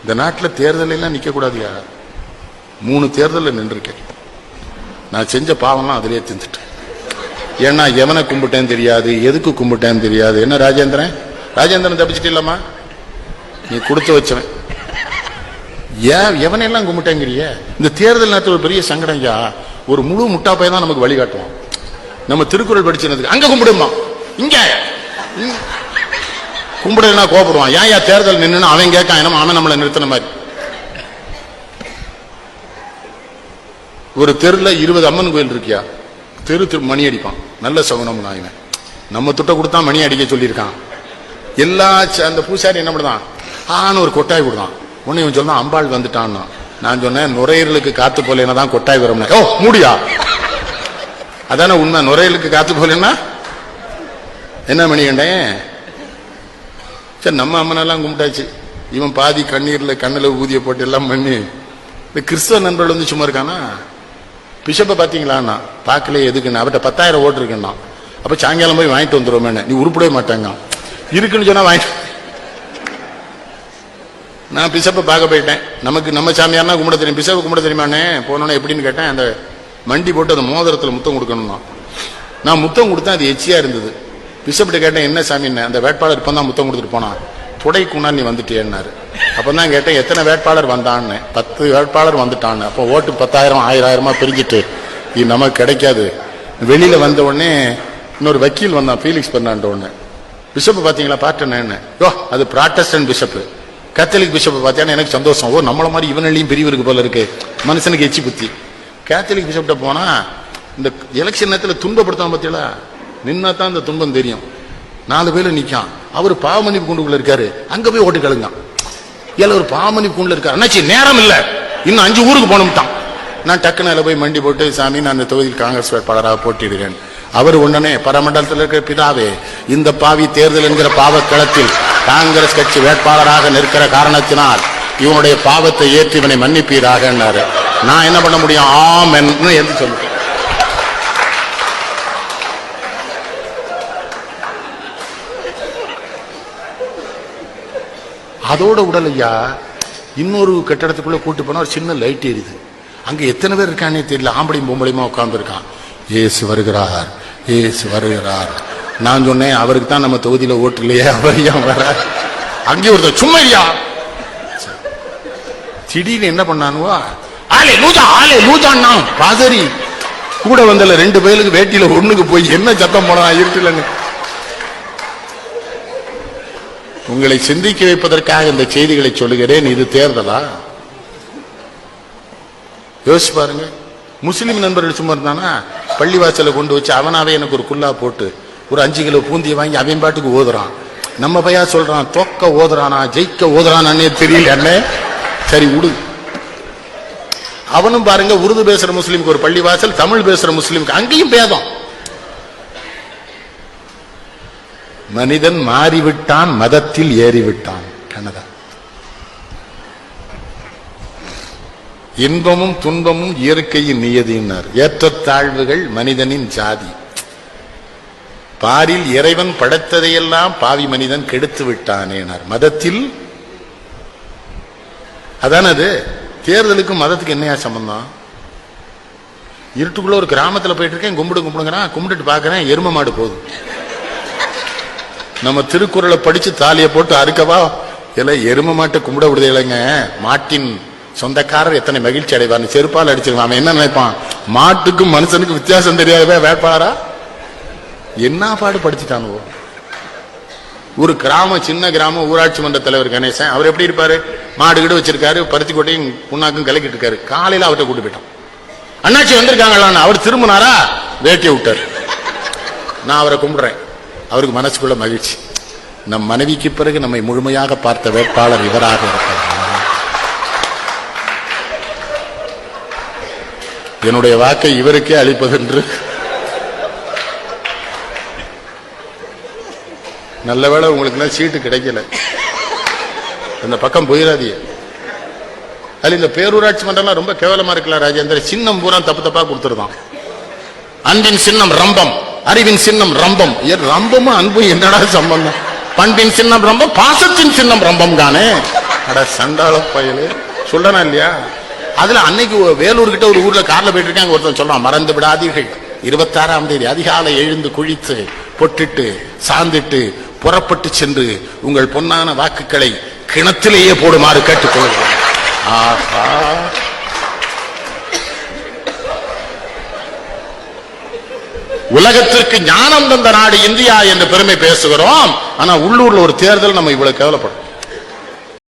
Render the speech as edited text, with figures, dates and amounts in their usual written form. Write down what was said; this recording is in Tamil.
இந்த நாட்டில் தேர்தல் எல்லாம் நிக்க கூடாதுயா. 3 தேர்தலில் நின்றுருக்கேன். நான் செஞ்ச பாவம்லாம் அதிலே தின்னுட்டேன். ஏன்னா எவனை கும்பிட்டேன்னு தெரியாது, எதுக்கு கும்பிட்டேன்னு தெரியாது. என்ன ராஜேந்திரன் தப்பிச்சுட்டு இல்லாமா? நீ கொடுத்து வச்சவன். ஏன் எவனையெல்லாம் கும்பிட்டேங்கிறிய? இந்த தேர்தல் நேரத்தில் ஒரு பெரிய சங்கடம் ஐயா. ஒரு முழு முட்டாப்பை தான் நமக்கு வழிகாட்டுவோம். நம்ம திருக்குறள் படிச்சதுக்கு அங்க கும்பிடுமா, இங்க கும்பிடுனா கோபப்படுவான். ஏன் தேர்தல் நின்று அவன் கேட்கான், அவன் நம்மளை நிறுத்தின மாதிரி. ஒரு தெருல 20 அம்மன் கோயில் இருக்கியா, தெரு மணி அடிப்பான். நல்ல சகுனம் நாயவன். நம்ம துட்ட கொடுத்தா மணி அடிக்க சொல்லியிருக்கான். எல்லா அந்த பூசாரி என்ன பண்ணுதான், ஆன்னு ஒரு கொட்டாய் கொடுத்தான். உன்னை இவன் சொன்னா அம்பாள் வந்துட்டான்னா. நான் சொன்னேன் நுரையீரலுக்கு காத்து போலேன்னா தான் கொட்டாய் வரும். ஓ மூடியா, அதானே உண்மை. நுரையீரலுக்கு காத்து போலேன்னா என்ன மணி கண்டேன். சரி நம்ம அம்மனெல்லாம் கும்பிட்டாச்சு. இவன் பாதி கண்ணில் ஊதிய போட்டு எல்லாம் பண்ணி. இந்த கிறிஸ்தவ நண்பர்கள் வந்து சும்மா இருக்கானா, பிஷப்பை பார்த்தீங்களான்னா பார்க்கல. எதுக்குன்னு அவர்கிட்ட 10,000 ஓட்டு இருக்குன்னா. அப்ப சாயங்காலம் போய் வாங்கிட்டு வந்துருவோமே. நீ உருப்படவே மாட்டாங்க, இருக்குன்னு சொன்னா வாங்கிட்டு. நான் பிஷப்பை பார்க்க போயிட்டேன். நம்ம சாமியார்னா கும்பிட தெரியும், பிஷப்பை கும்பிட தெரியுமானே. போனோன்னே எப்படின்னு கேட்டேன். அந்த மண்டி போட்டு அந்த மோதிரத்தில் முத்தம் கொடுக்கணும்னா. நான் முத்தம் கொடுத்தேன், அது எச்சியா இருந்தது. பிஷப்கிட்ட கேட்டேன் என்ன சாமின்னு. அந்த வேட்பாளர் இப்போ தான் முத்தம் கொடுத்துட்டு போனான். துடைக்குனால் நீ வந்துட்டேன்னாரு. அப்பதான் கேட்டேன் எத்தனை வேட்பாளர் வந்தான்னு. 10 வேட்பாளர் வந்துட்டான்னு. அப்போ ஓட்டு 10,000 1000 பிரிஞ்சிட்டு இது நமக்கு கிடைக்காது. வெளியில வந்த உடனே இன்னொரு வக்கீல் வந்தான், ஃபீலிக்ஸ் பண்ணான்ற உடனே. பிஷப் பாத்தீங்களா பார்த்தேன்னு. யோ அது ப்ராட்டஸ்டன்ட் பிஷப். கேத்தலிக் பிஷப் பார்த்தேன்னா எனக்கு சந்தோஷம். ஓ நம்மள மாதிரி இவனையும் பெரியவர் இருக்கு போல இருக்கு. மனுஷனுக்கு எச்சி புத்தி. கேத்தலிக் பிஷப்ட போனா இந்த எலெக்ஷன் நேரத்தில் துன்பப்படுத்தாம பத்தியில நின்னா தான் இந்த துன்பம் தெரியும். 4 பேர் நிக்கான். அவர் பாவமன்னிப்பு குண்டுக்குள்ள இருக்காரு. அங்க போய் ஓட்டு கழுங்க. ஒரு பாவமன்னிப்பு குண்டுல இருக்காரு. அண்ணாச்சி நேரம் இல்ல, இன்னும் 5 ஊருக்கு போகணும்ட்டான். நான் டக்குனால போய் மண்டி போட்டு சாமி நான் இந்த தொகுதியில் காங்கிரஸ் வேட்பாளராக போட்டியிடுகிறேன். அவர் உடனே பரமண்டலத்தில் இருக்கிற பிதாவே, இந்த பாவி தேர்தல் என்கிற பாவக்களத்தில் காங்கிரஸ் கட்சி வேட்பாளராக நிற்கிற காரணத்தினால் இவனுடைய பாவத்தை ஏற்றி இவனை மன்னிப்பீராக. நான் என்ன பண்ண முடியும், ஆமென் என்று சொல்லுவேன். அதோட உடல் ஐயா இன்னொரு கட்டடத்துக்குள்ள கூட்டு போனா ஒரு சின்ன லைட் எரியுது. அங்க எத்தனை பேர் இருக்கானே தெரியல. ஆம்பளையும் பொம்பளையுமா உட்கார்ந்து இருக்கான். ஏசு வருகிறார், ஏசு வருகிறார். நான் சொன்னேன் அவருக்கு தான் நம்ம தொகுதியில ஓட்டு இல்லையே, அவர் ஏன் வர? அங்கே ஒருத்தர் சும்மா இல்லையா. திடீர்னு என்ன பண்ணானுவா, ஆலே லூஜா ஆலே லூஜான்னா பாதரி கூட வந்தல 2 பேருக்கு வேட்டியில ஒண்ணுக்கு போய் என்ன சத்தம் போனா இருக்குல்லங்க. உங்களை சிந்திக்க வைப்பதற்காக இந்த செய்திகளை சொல்லுகிறேன். இது தேர்தலா? யோசிச்சு பாருங்க. முஸ்லிம் நண்பர்கள் சும்மா இருந்தானா பள்ளிவாசல கொண்டு வச்சு அவனாவே எனக்கு ஒரு குல்லா போட்டு ஒரு 5 கிலோ பூந்தியை வாங்கி அவன் பாட்டுக்கு ஓதுறான். நம்ம பையா சொல்றான் தொக்க ஓதுறானா ஜெயிக்க ஓதுறானே தெரியல. அண்ணே சரி விடு. அவனும் பாருங்க உருது பேசுற முஸ்லிமுக்கு ஒரு பள்ளிவாசல், தமிழ் பேசுற முஸ்லிமுக்கு அங்கேயும் பேதம். மனிதன் மாறிவிட்டான், மதத்தில் ஏறிவிட்டான். கனதா இன்பமும் துன்பமும் இயற்கையின் நியதியினர். ஏற்றத்தாழ்வுகள் மனிதனின் ஜாதி. பாரில் இறைவன் படைத்ததையெல்லாம் பாவி மனிதன் கெடுத்து விட்டானேனார். மதத்தில் அதான அது. தேர்தலுக்கும் மதத்துக்கு என்னையா சம்பந்தம்? இருட்டுக்குள்ள ஒரு கிராமத்தில் போயிட்டு இருக்கேன், கும்பிடுங்கிறான். கும்பிட்டுட்டு பாக்குறேன் எரும மாடு போகுது. நம்ம திருக்குறளை படிச்சு தாலியை போட்டு அறுக்கவா இல்ல எரும மாட்டை கும்பிட விடுதே இல்லைங்க. மாட்டின் சொந்தக்காரர் எத்தனை மகிழ்ச்சி அடைவார். செருப்பால் அடிச்சிருவான். அவன் என்ன நினைப்பான், மாட்டுக்கும் மனுஷனுக்கு வித்தியாசம் தெரியாதவே வேட்பாளரா என்ன பாடு படிச்சுட்டானுவோ. ஒரு கிராமம், சின்ன கிராமம், ஊராட்சி மன்ற தலைவர் கணேசன். அவர் எப்படி இருப்பாரு, மாடு கிட்ட வச்சிருக்காரு, பருத்தி கொட்டையும் புண்ணாக்கும் கலக்கிட்டு இருக்காரு. காலையில அவர்கிட்ட கூட்டு போயிட்டான். அண்ணாச்சி வந்திருக்காங்களான்னு அவர் திரும்பினாரா, வேட்டியை விட்டார். நான் அவரை கும்பிடுறேன். அவருக்கு மனசுக்குள்ள மகிழ்ச்சி. நம் மனைவிக்கு பிறகு நம்மை முழுமையாக பார்த்த வேட்பாளர் இவராக இருப்பார். என்னுடைய வாக்கை இவருக்கே அளிப்பதென்று நல்லவேளை உங்களுக்கு சீட்டு கிடைக்கல. இந்த பக்கம் போயிடாதீங்க. அதுல இந்த பேரூராட்சி மன்றம் ரொம்ப கேவலமா இருக்கலாம். ராஜேந்திர சின்னம் பூரா தப்பு தப்பா கொடுத்துருதான். அன்பின் சின்னம் ரம்பம், அறிவின் சின்னம் ரம்பம். ரம்பமும் அன்பும் என்னடா சம்பந்தம்? பண்பின் சின்னம் ரம்பம், பாசத்தின் சின்னம் ரம்பம் தானே. அட சண்டாள பயலு சொல்றனா இல்லையா? அதுல அன்னைக்கு வேலூர் கிட்ட ஒரு ஊர்ல கார்ல போயிட்டு இருக்காங்க, ஒருத்தன் சொல்றான், மறந்து விடாதீர்கள் 26ஆம் தேதி அதிகாலை எழுந்து குளித்து பொட்டிட்டு சாந்திட்டு புறப்பட்டு சென்று உங்கள் பொன்னான வாக்குகளை கிணத்திலேயே போடுமாறு கேட்டுக்கொள்கிறேன். ஆஹா, உலகத்திற்கு ஞானம் தந்த நாடு இந்தியா என்று பெருமை பேசுகிறோம். ஆனா உள்ளூர்ல ஒரு தேர்தல் நம்ம இவ்வளவு கேவலப்படும்.